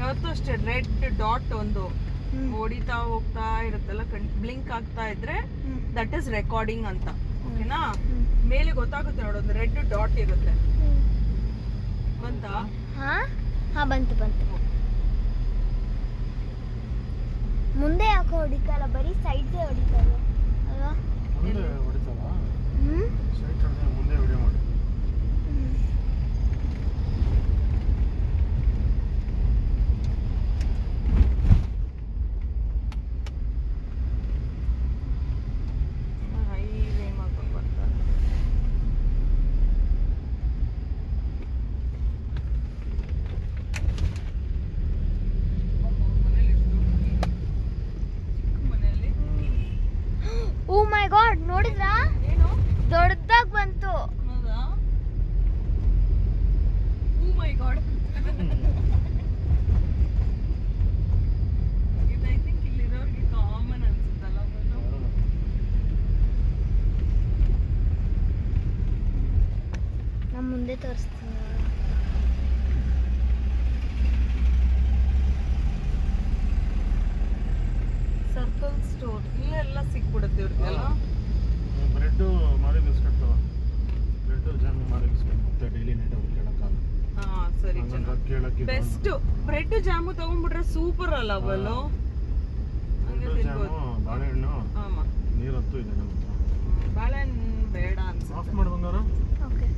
ಯಾವತ್ತೂ ಅಷ್ಟೇ red dot ಒಂದು ಹೊಡಿತಾ ಹೋಗ್ತಾ ಇರುತ್ತಲ್ಲ ಬ್ಲಿಂಕ್ ಆಗ್ತಾ ಇದ್ರೆ ದಟ್ ಇಸ್ ರೆಕಾರ್ಡಿಂಗ್ ಅಂತ. ಓಕೆನಾ? ಮೇಲೆ ಗೊತ್ತಾಗುತ್ತೆ ನೋಡಿ, ಒಂದು ರೆಡ್ ಡಾಟ್ ಇರುತ್ತೆ. ಬಂತಾ? ಹಾ ಬಂತು. ಮುಂದೆ ಯಾಕೆ ಹೊಡಿತಲ್ಲ, ಬರೀ ಸೈಡ್ಗೆ ಹೊಡಿತಾರೆ ಅಲ್ವಾ? ಮುಂದೆ ಹೊಡಿತಲ್ಲ, ಸೈಡ್ ಹೊಡೆದ್ರೆ ಮುಂದೆ ವಿಡಿಯೋ ಮಾಡಿ. ಹೈವೇ ಮಾಡ್ಕೊಂಡು ಬರ್ತಾರೆ. ಓ ಮೈ ಗಾಡ್, ನೋಡಿದ್ರಾ? ಏನು ದೊಡ್ಡದಾಗಿ ಬಂತು. ಹೌದಾ? ಓ ಮೈ ಗಾಡ್. ಇದು ಐ ಥಿಂಕ್ ಇಲ್ಲಿರೋರಿಗೆ ಕಾಮನ್ ಅನ್ಸುತ್ತಲ್ಲ. ನಮ್ಮ ಮುಂದೆ ತೋರಿಸ್ತೀನಿ. ಸರ್ಕಲ್ ಸ್ಟೋರ್ ಇಲ್ಲೆಲ್ಲ ಸಿಕ್ಬಿಡುತ್ತೆ ಇವ್ರಿಗೆಲ್ಲ. ಬ್ರೆಡ್ ಮಾಡಿ ಬಿಸ್ಕೆಟ್ ತಗೋ, ಬ್ರೆಡ್ ಜಾಮ್ ಮಾಡಿ ಬಿಸ್ಕೆಟ್ ಮತ್ತೆ ಡೈಲಿ ನೈಟ್ ಅವ್ರು ಕೇಳಕ್ಕಾಗಲ್ಲ. ಹಾ ಸರಿ, ಕೇಳಕ್ಕೆ ಬೆಸ್ಟ್. ಬ್ರೆಡ್ ಜಾಮು ತಗೊಂಡ್ಬಿಟ್ರೆ ಸೂಪರ್ ಅಲ್ಲ ಅವಲು. ಹಂಗೆ ಬ್ರೆಡ್ ತಿನ್ಬೋದು. ಜಾಮು, ಬಾಳೆಹಣ್ಣು, ಆಮ ನೀರಂತೂ ಇದೆ ನಮ್ಮ ಹತ್ರ. ಬಾಳೆಹಣ್ಣು ಬೇಡ ಅನ್ಸುತ್ತೆ. ಆಫ್ ಮಾಡು ಬಂಗಾರ. ಓಕೆ.